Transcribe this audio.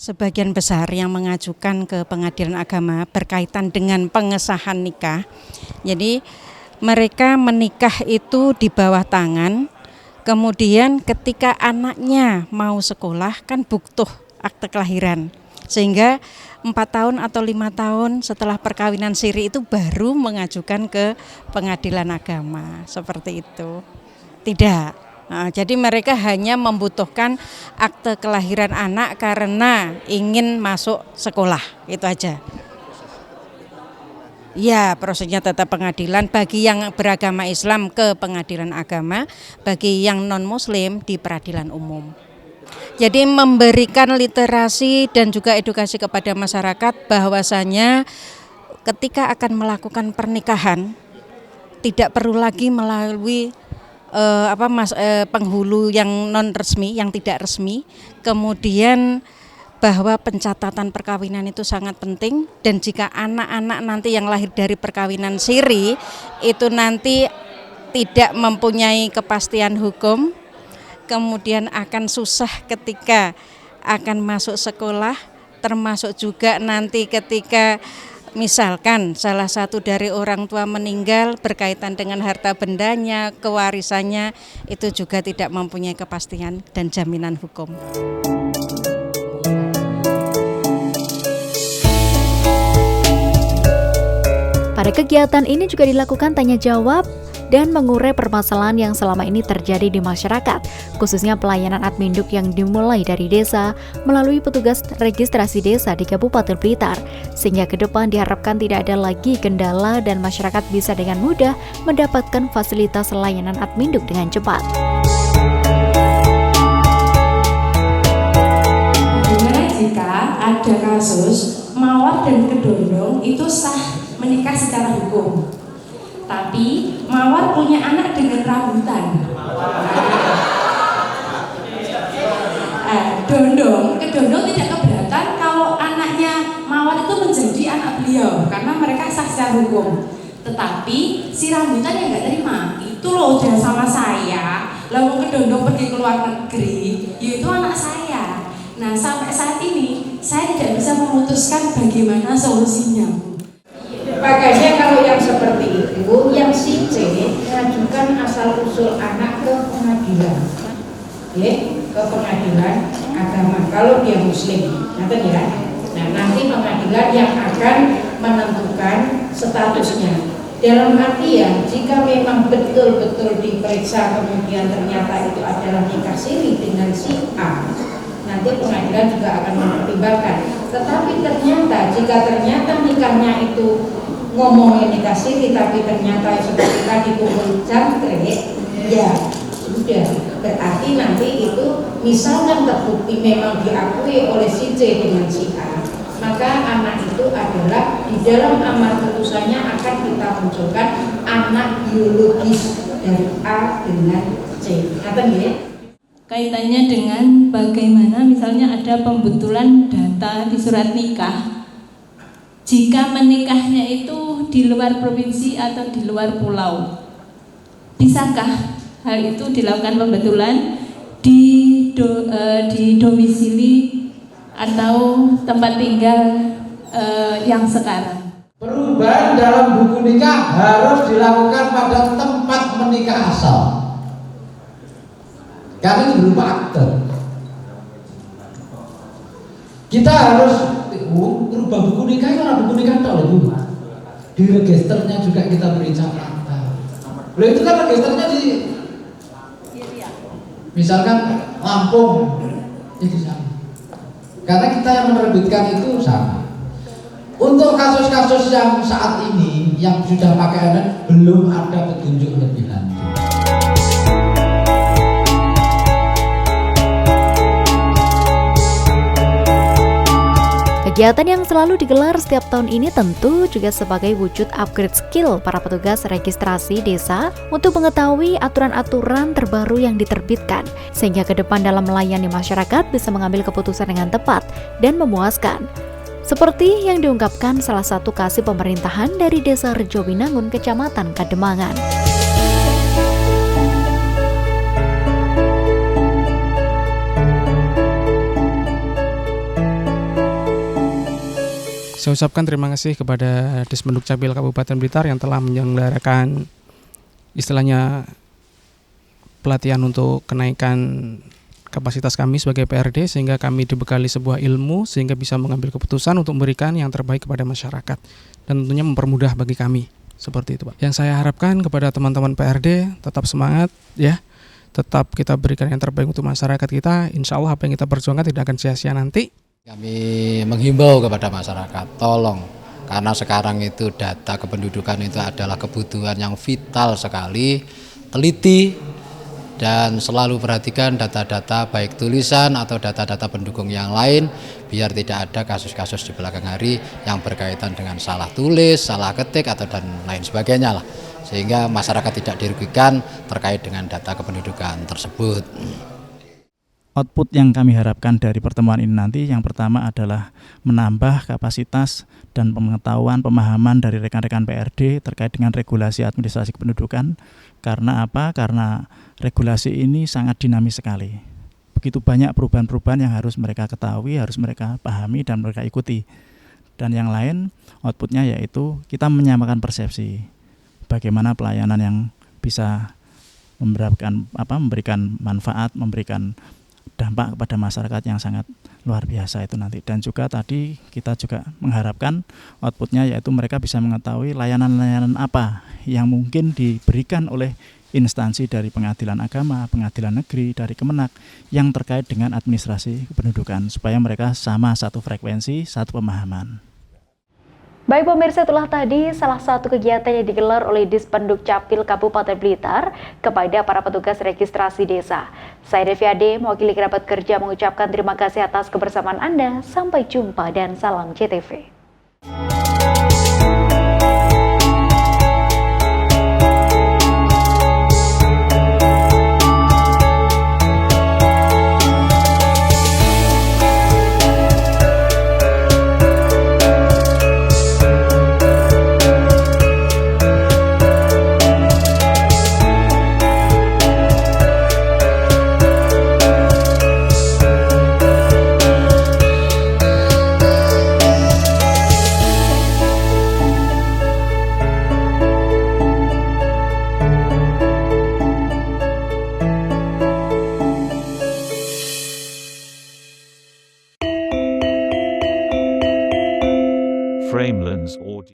sebagian besar yang mengajukan ke pengadilan agama berkaitan dengan pengesahan nikah. Jadi mereka menikah itu di bawah tangan, kemudian ketika anaknya mau sekolah kan butuh akte kelahiran. Sehingga 4 tahun atau 5 tahun setelah perkawinan siri itu baru mengajukan ke pengadilan agama, seperti itu. Tidak. Nah, jadi mereka hanya membutuhkan akte kelahiran anak karena ingin masuk sekolah, itu aja. Ya, prosesnya tetap pengadilan, bagi yang beragama Islam ke pengadilan agama, bagi yang non-muslim di peradilan umum. Jadi memberikan literasi dan juga edukasi kepada masyarakat bahwasanya ketika akan melakukan pernikahan tidak perlu lagi melalui penghulu yang non resmi, yang tidak resmi, kemudian bahwa pencatatan perkawinan itu sangat penting, dan jika anak-anak nanti yang lahir dari perkawinan siri itu nanti tidak mempunyai kepastian hukum, kemudian akan susah ketika akan masuk sekolah, termasuk juga nanti ketika misalkan salah satu dari orang tua meninggal berkaitan dengan harta bendanya, kewarisannya, itu juga tidak mempunyai kepastian dan jaminan hukum. Pada kegiatan ini juga dilakukan tanya jawab dan mengurai permasalahan yang selama ini terjadi di masyarakat, khususnya pelayanan adminduk yang dimulai dari desa melalui petugas registrasi desa di Kabupaten Blitar, sehingga ke depan diharapkan tidak ada lagi kendala dan masyarakat bisa dengan mudah mendapatkan fasilitas layanan adminduk dengan cepat. Bagaimana jika ada kasus mawar dan kedondong itu sah menikah secara hukum, tapi mawar punya anak dengan rambutan. Kedondong tidak keberatan kalau anaknya mawar itu menjadi anak beliau karena mereka sah secara hukum. Tetapi si rambutan yang nggak terima, itu loh udah sama saya, lalu kedondong pergi ke luar negeri, yaitu anak saya. Nah sampai saat ini saya tidak bisa memutuskan bagaimana solusinya. Makanya kalau yang seperti itu, yang si C mengajukan asal usul anak ke pengadilan, ke pengadilan agama. Kalau dia muslim, nanti ya. Nah nanti pengadilan yang akan menentukan statusnya. Dalam artian jika memang betul-betul diperiksa kemudian ternyata itu adalah nikah siri dengan si A, nanti pengadilan juga akan mempertimbangkan. Tetapi jika ternyata nikahnya itu ngomongin nikah siri tapi ternyata seperti tadi kumpul jangkrik, ya sudah, berarti nanti itu misalkan terbukti memang diakui oleh si C dengan si A, maka anak itu adalah di dalam amar putusannya akan kita munculkan anak biologis dari A dengan C. Ngaten ya? Kaitannya dengan bagaimana misalnya ada pembetulan data di surat nikah. Jika menikahnya itu di luar provinsi atau di luar pulau, bisakah hal itu dilakukan pembetulan di domisili atau tempat tinggal yang sekarang? Perubahan dalam buku nikah harus dilakukan pada tempat menikah asal. Karena itu berupa akte. Kita harus merubah buku nikah, itu buku nikah tahu Bu. Di registernya juga kita beri catatan. Lalu itu kan registernya di misalkan Lampung itu sama. Karena kita yang menerbitkan itu sama. Untuk kasus-kasus yang saat ini yang sudah pakai adat belum ada petunjuk lebih lanjut. Kegiatan yang selalu digelar setiap tahun ini tentu juga sebagai wujud upgrade skill para petugas registrasi desa untuk mengetahui aturan-aturan terbaru yang diterbitkan, sehingga ke depan dalam melayani masyarakat bisa mengambil keputusan dengan tepat dan memuaskan. Seperti yang diungkapkan salah satu kasih pemerintahan dari Desa Rejowinangun, Kecamatan Kademangan. Saya ucapkan terima kasih kepada Dispenduk Capil Kabupaten Blitar yang telah menyelenggarakan istilahnya pelatihan untuk kenaikan kapasitas kami sebagai PRD, sehingga kami dibekali sebuah ilmu sehingga bisa mengambil keputusan untuk memberikan yang terbaik kepada masyarakat dan tentunya mempermudah bagi kami. Seperti itu, Pak. Yang saya harapkan kepada teman-teman PRD, tetap semangat ya. Tetap kita berikan yang terbaik untuk masyarakat kita. Insya Allah apa yang kita perjuangkan tidak akan sia-sia nanti. Kami menghimbau kepada masyarakat, tolong, karena sekarang itu data kependudukan itu adalah kebutuhan yang vital sekali, teliti dan selalu perhatikan data-data baik tulisan atau data-data pendukung yang lain, biar tidak ada kasus-kasus di belakang hari yang berkaitan dengan salah tulis, salah ketik atau dan lain sebagainya lah, sehingga masyarakat tidak dirugikan terkait dengan data kependudukan tersebut. Output yang kami harapkan dari pertemuan ini nanti yang pertama adalah menambah kapasitas dan pengetahuan pemahaman dari rekan-rekan PRD terkait dengan regulasi administrasi kependudukan. Karena apa? Karena regulasi ini sangat dinamis sekali. Begitu banyak perubahan-perubahan yang harus mereka ketahui, harus mereka pahami dan mereka ikuti. Dan yang lain outputnya yaitu kita menyamakan persepsi. Bagaimana pelayanan yang bisa memberikan manfaat, memberikan dampak kepada masyarakat yang sangat luar biasa itu nanti. Dan juga tadi kita juga mengharapkan outputnya yaitu mereka bisa mengetahui layanan-layanan apa yang mungkin diberikan oleh instansi dari pengadilan agama, pengadilan negeri, dari Kemenak yang terkait dengan administrasi kependudukan supaya mereka sama satu frekuensi, satu pemahaman. Baik pemirsa, itulah tadi salah satu kegiatan yang digelar oleh Dispenduk Capil Kabupaten Blitar kepada para petugas registrasi desa. Saya Devi Ade, mewakili kerabat kerja mengucapkan terima kasih atas kebersamaan Anda. Sampai jumpa dan salam CTV.